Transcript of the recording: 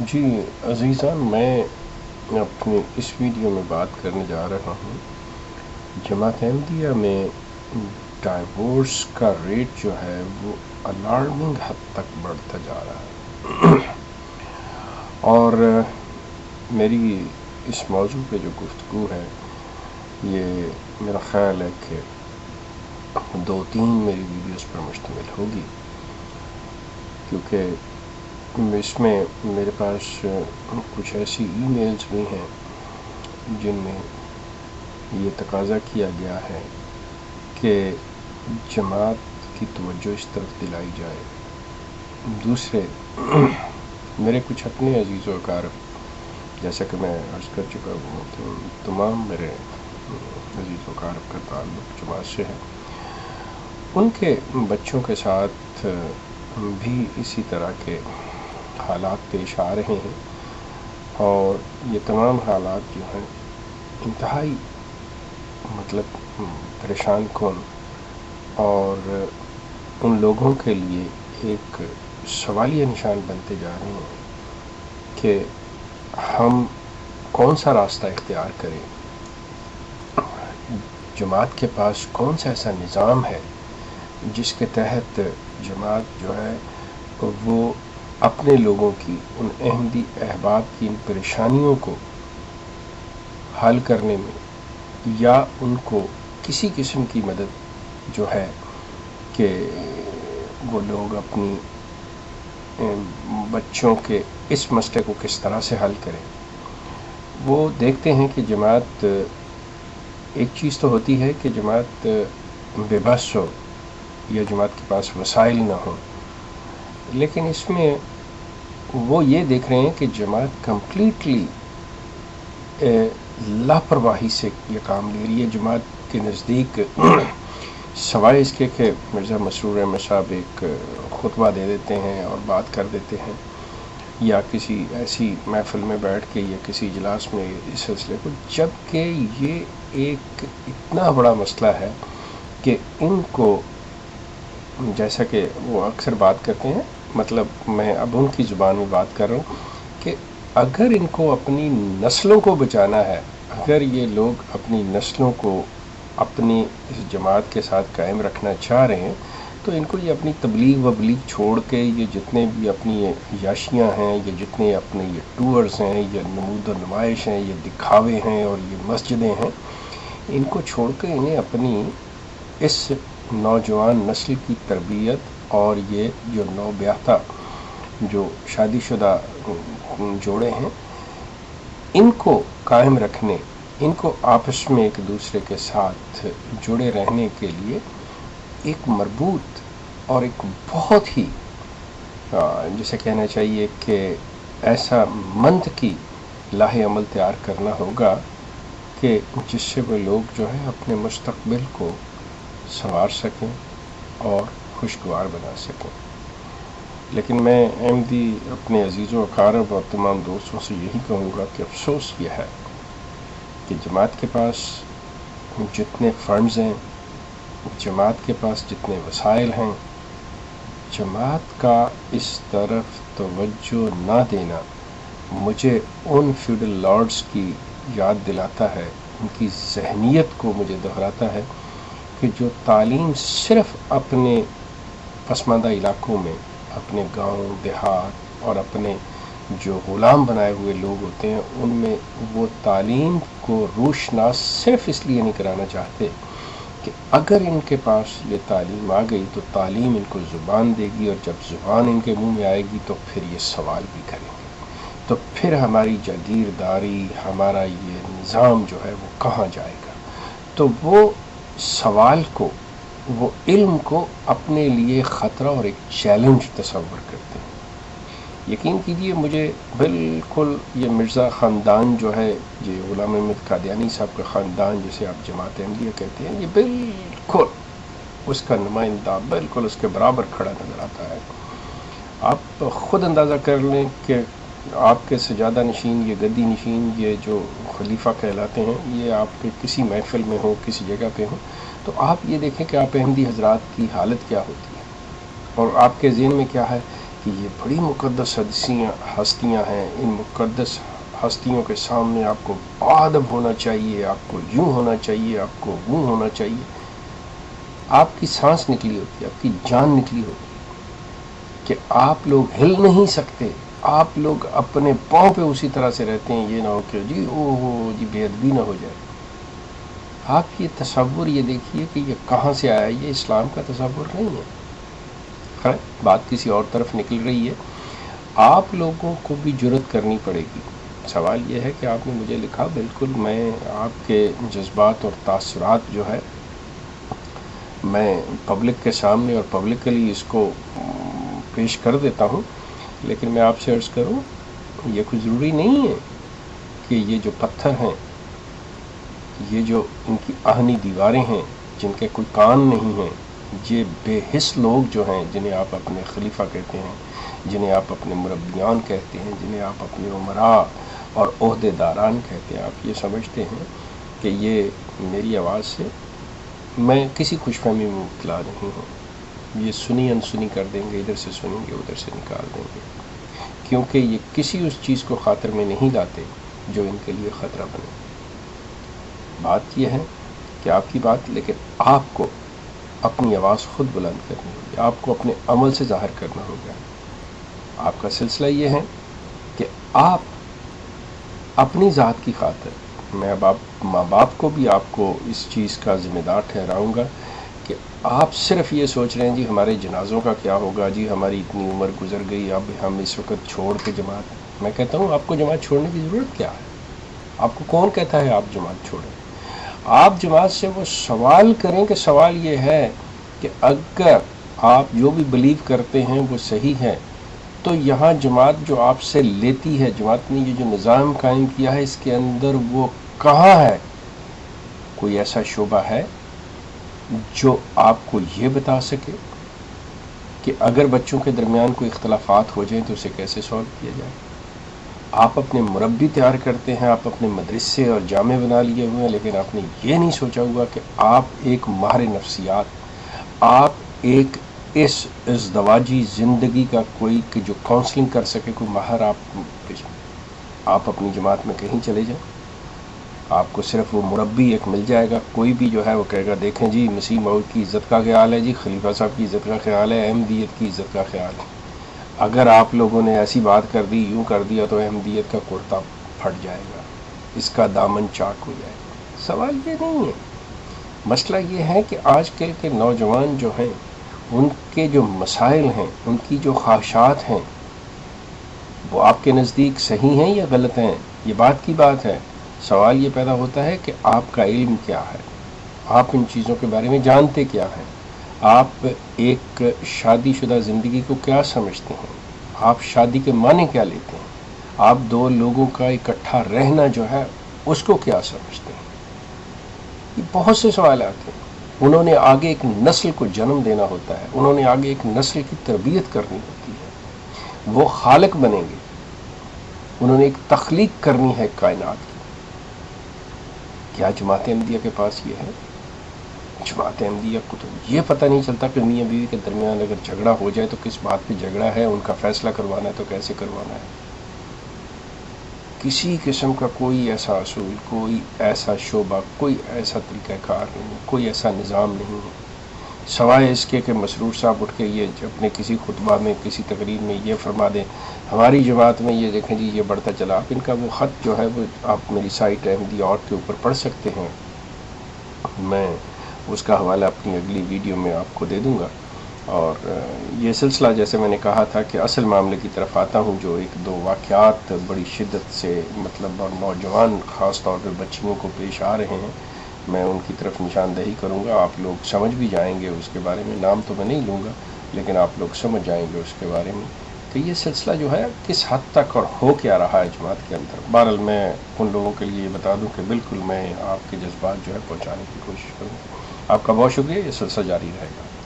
جی عزیزان، میں اپنی اس ویڈیو میں بات کرنے جا رہا ہوں جماعت احمدیہ میں ڈائیورس کا ریٹ جو ہے وہ الارمنگ حد تک بڑھتا جا رہا ہے اور میری اس موضوع پہ جو گفتگو ہے یہ میرا خیال ہے کہ 2-3 میری ویڈیوز پر مشتمل ہوگی، کیونکہ اس میں میرے پاس کچھ ایسی ای میلز بھی ہیں جن میں یہ تقاضا کیا گیا ہے کہ جماعت کی توجہ اس طرف دلائی جائے۔ دوسرے میرے کچھ اپنے عزیز و اقارب، جیسا کہ میں عرض کر چکا ہوں کہ تمام میرے عزیز و اقارب کا تعلق جماعت سے ہے، ان کے بچوں کے ساتھ بھی اسی طرح کے حالات پیش آ رہے ہیں، اور یہ تمام حالات جو ہیں انتہائی پریشان کن اور ان لوگوں کے لیے ایک سوالیہ نشان بنتے جا رہے ہیں کہ ہم کون سا راستہ اختیار کریں، جماعت کے پاس کون سا ایسا نظام ہے جس کے تحت جماعت جو ہے وہ اپنے لوگوں کی، ان احمدی احباب کی ان پریشانیوں کو حل کرنے میں یا ان کو کسی قسم کی مدد جو ہے کہ وہ لوگ اپنی بچوں کے اس مسئلے کو کس طرح سے حل کریں۔ وہ دیکھتے ہیں کہ جماعت، ایک چیز تو ہوتی ہے کہ جماعت بے بس ہو یا جماعت کے پاس وسائل نہ ہو، لیکن اس میں وہ یہ دیکھ رہے ہیں کہ جماعت کمپلیٹلی لاپرواہی سے یہ کام لے رہی ہے۔ جماعت کے نزدیک سوائے اس کے کہ مرزا مسرور احمد صاحب ایک خطبہ دے دیتے ہیں اور بات کر دیتے ہیں، یا کسی ایسی محفل میں بیٹھ کے یا کسی اجلاس میں اس سلسلے کو، جبکہ یہ ایک اتنا بڑا مسئلہ ہے کہ ان کو، جیسا کہ وہ اکثر بات کرتے ہیں، میں اب ان کی زبان میں بات کر رہا ہوں کہ اگر ان کو اپنی نسلوں کو بچانا ہے، اگر یہ لوگ اپنی نسلوں کو اپنی اس جماعت کے ساتھ قائم رکھنا چاہ رہے ہیں، تو ان کو یہ اپنی تبلیغ وبلیغ چھوڑ کے یہ جتنے بھی اپنی عیاشیاں ہیں، یہ جتنے اپنے یہ ٹورز ہیں، یہ نمود و نمائش ہیں، یہ دکھاوے ہیں اور یہ مسجدیں ہیں، ان کو چھوڑ کے انہیں اپنی اس نوجوان نسل کی تربیت اور یہ جو نو بیاہتا جو شادی شدہ جوڑے ہیں، ان کو قائم رکھنے، ان کو آپس میں ایک دوسرے کے ساتھ جڑے رہنے کے لیے ایک مربوط اور ایک بہت ہی جسے کہنا چاہیے کہ ایسا منطقی لاہ عمل تیار کرنا ہوگا کہ جس سے وہ لوگ جو ہے اپنے مستقبل کو سنوار سکیں اور خوشگوار بنا سکیں۔ لیکن میں احمدی اپنے عزیز و اقارب اور تمام دوستوں سے یہی کہوں گا کہ افسوس یہ ہے کہ جماعت کے پاس جتنے فنڈز ہیں، جماعت کے پاس جتنے وسائل ہیں، جماعت کا اس طرف توجہ نہ دینا مجھے ان فیوڈل لارڈز کی یاد دلاتا ہے، ان کی ذہنیت کو مجھے دہراتا ہے کہ جو تعلیم صرف اپنے پسماندہ علاقوں میں، اپنے گاؤں دیہات اور اپنے جو غلام بنائے ہوئے لوگ ہوتے ہیں ان میں وہ تعلیم کو روشناس صرف اس لیے نہیں کرانا چاہتے کہ اگر ان کے پاس یہ تعلیم آ گئی تو تعلیم ان کو زبان دے گی، اور جب زبان ان کے منہ میں آئے گی تو پھر یہ سوال بھی کریں گے، تو پھر ہماری جاگیرداری، ہمارا یہ نظام جو ہے وہ کہاں جائے گا؟ تو وہ سوال کو، وہ علم کو اپنے لیے خطرہ اور ایک چیلنج تصور کرتے ہیں۔ یقین کیجیے، مجھے بالکل یہ مرزا خاندان جو ہے، یہ غلام احمد قادیانی صاحب کا خاندان جسے آپ جماعت احمدیہ کہتے ہیں، یہ بالکل اس کا نمائندہ، بالکل اس کے برابر کھڑا نظر آتا ہے۔ آپ خود اندازہ کر لیں کہ آپ کے سجادہ نشین، یہ گدی نشین، یہ جو خلیفہ کہلاتے ہیں، یہ آپ کے کسی محفل میں ہو، کسی جگہ پہ ہو، تو آپ یہ دیکھیں کہ آپ احمدی حضرات کی حالت کیا ہوتی ہے، اور آپ کے ذہن میں کیا ہے کہ یہ بڑی مقدس ہستیاں ہیں، ان مقدس ہستیوں کے سامنے آپ کو ادب ہونا چاہیے، آپ کو یوں ہونا چاہیے، آپ کو وہ ہونا چاہیے. آپ کی سانس نکلی ہوتی ہے، آپ کی جان نکلی ہوتی ہے کہ آپ لوگ ہل نہیں سکتے، آپ لوگ اپنے پاؤں پہ اسی طرح سے رہتے ہیں. یہ نہ ہو کہ جی جی بے ادبی نہ ہو جائے. آپ یہ تصور یہ دیکھیے کہ یہ کہاں سے آیا، یہ اسلام کا تصور نہیں ہے. خیر بات کسی اور طرف نکل رہی ہے. آپ لوگوں کو بھی جرأت کرنی پڑے گی. سوال یہ ہے کہ آپ نے مجھے لکھا، بالکل میں آپ کے جذبات اور تاثرات جو ہے میں پبلک کے سامنے اور پبلکلی اس کو پیش کر دیتا ہوں، لیکن میں آپ سے عرض کروں یہ کوئی ضروری نہیں ہے کہ یہ جو پتھر ہیں، یہ جو ان کی آہنی دیواریں ہیں جن کے کوئی کان نہیں ہیں، یہ بے حس لوگ جو ہیں جنہیں آپ اپنے خلیفہ کہتے ہیں، جنہیں آپ اپنے مربیان کہتے ہیں، جنہیں آپ اپنے عمراء اور عہدے داران کہتے ہیں، آپ یہ سمجھتے ہیں کہ یہ میری آواز سے میں کسی خوش فہمی میں مبتلا نہیں ہوں. یہ سنی انسنی کر دیں گے، ادھر سے سنیں گے ادھر سے نکال دیں گے، کیونکہ یہ کسی اس چیز کو خاطر میں نہیں لاتے جو ان کے لیے خطرہ بنے. بات یہ ہے کہ آپ کی بات، لیکن آپ کو اپنی آواز خود بلند کرنی ہوگی، آپ کو اپنے عمل سے ظاہر کرنا ہوگا. آپ کا سلسلہ یہ ہے کہ آپ اپنی ذات کی خاطر، میں اب ماں باپ کو بھی آپ کو اس چیز کا ذمہ دار ٹھہراؤں گا کہ آپ صرف یہ سوچ رہے ہیں جی ہمارے جنازوں کا کیا ہوگا، جی ہماری اتنی عمر گزر گئی، اب ہم اس وقت چھوڑ کے جماعت. میں کہتا ہوں آپ کو جماعت چھوڑنے کی ضرورت کیا ہے؟ آپ کو کون کہتا ہے آپ جماعت چھوڑیں؟ آپ جماعت سے وہ سوال کریں کہ سوال یہ ہے کہ اگر آپ جو بھی بلیو کرتے ہیں وہ صحیح ہے، تو یہاں جماعت جو آپ سے لیتی ہے، جماعت نے یہ جو نظام قائم کیا ہے، اس کے اندر وہ کہاں ہے؟ کوئی ایسا شعبہ ہے جو آپ کو یہ بتا سکے کہ اگر بچوں کے درمیان کوئی اختلافات ہو جائیں تو اسے کیسے سالو کیا جائے؟ آپ اپنے مربی تیار کرتے ہیں، آپ اپنے مدرسے اور جامع بنا لیے ہوئے ہیں، لیکن آپ نے یہ نہیں سوچا ہوا کہ آپ ایک ماہر نفسیات، آپ ایک اس ازدواجی زندگی کا کوئی کہ جو کاؤنسلنگ کر سکے، کوئی ماہر آپ اپنی جماعت میں کہیں چلے جائیں، آپ کو صرف وہ مربی ایک مل جائے گا، کوئی بھی جو ہے وہ کہے گا دیکھیں جی مسیح موعود کی عزت کا خیال ہے، جی خلیفہ صاحب کی عزت کا خیال ہے، احمدیت کی عزت کا خیال ہے. اگر آپ لوگوں نے ایسی بات کر دی، یوں کر دیا، تو احمدیت کا کرتا پھٹ جائے گا، اس کا دامن چاک ہو جائے گا. سوال یہ نہیں ہے. مسئلہ یہ ہے کہ آج کل کے نوجوان جو ہیں، ان کے جو مسائل ہیں، ان کی جو خواہشات ہیں، وہ آپ کے نزدیک صحیح ہیں یا غلط ہیں؟ یہ بات کی بات ہے. سوال یہ پیدا ہوتا ہے کہ آپ کا علم کیا ہے، آپ ان چیزوں کے بارے میں جانتے کیا ہیں، آپ ایک شادی شدہ زندگی کو کیا سمجھتے ہیں، آپ شادی کے معنی کیا لیتے ہیں، آپ دو لوگوں کا اکٹھا رہنا جو ہے اس کو کیا سمجھتے ہیں. یہ بہت سے سوالات ہیں. انہوں نے آگے ایک نسل کو جنم دینا ہوتا ہے، انہوں نے آگے ایک نسل کی تربیت کرنی ہوتی ہے، وہ خالق بنیں گے، انہوں نے ایک تخلیق کرنی ہے کائنات کی. کیا جماعت احمدیہ کے پاس یہ ہے؟ جماعت احمدیہ کو تو یہ پتہ نہیں چلتا کہ میاں بیوی کے درمیان اگر جھگڑا ہو جائے تو کس بات پہ جھگڑا ہے، ان کا فیصلہ کروانا ہے تو کیسے کروانا ہے. کسی قسم کا کوئی ایسا اصول، کوئی ایسا شعبہ، کوئی ایسا طریقہ کار نہیں، کوئی ایسا نظام نہیں ہے، سوائے اس کے کہ مسرور صاحب اٹھ کے یہ اپنے کسی خطبہ میں، کسی تقریر میں یہ فرما دیں ہماری جماعت میں یہ دیکھیں جی یہ بڑھتا چلا. آپ ان کا وہ خط جو ہے وہ آپ میری سائٹ احمدیہ.org کے اوپر پڑھ سکتے ہیں. میں اس کا حوالہ اپنی اگلی ویڈیو میں آپ کو دے دوں گا. اور یہ سلسلہ جیسے میں نے کہا تھا کہ اصل معاملے کی طرف آتا ہوں، جو ایک دو واقعات بڑی شدت سے اور نوجوان خاص طور پہ بچیوں کو پیش آ رہے ہیں، میں ان کی طرف نشاندہی کروں گا. آپ لوگ سمجھ بھی جائیں گے اس کے بارے میں، نام تو میں نہیں لوں گا لیکن آپ لوگ سمجھ جائیں گے اس کے بارے میں کہ یہ سلسلہ جو ہے کس حد تک اور ہو کیا رہا ہے جماعت کے اندر. بہرحال میں ان لوگوں کے لیے بتا دوں کہ بالکل میں آپ کے جذبات جو ہے پہنچانے کی کوشش کروں. آپ کا بہت شکریہ. یہ سلسلہ جاری رہے گا.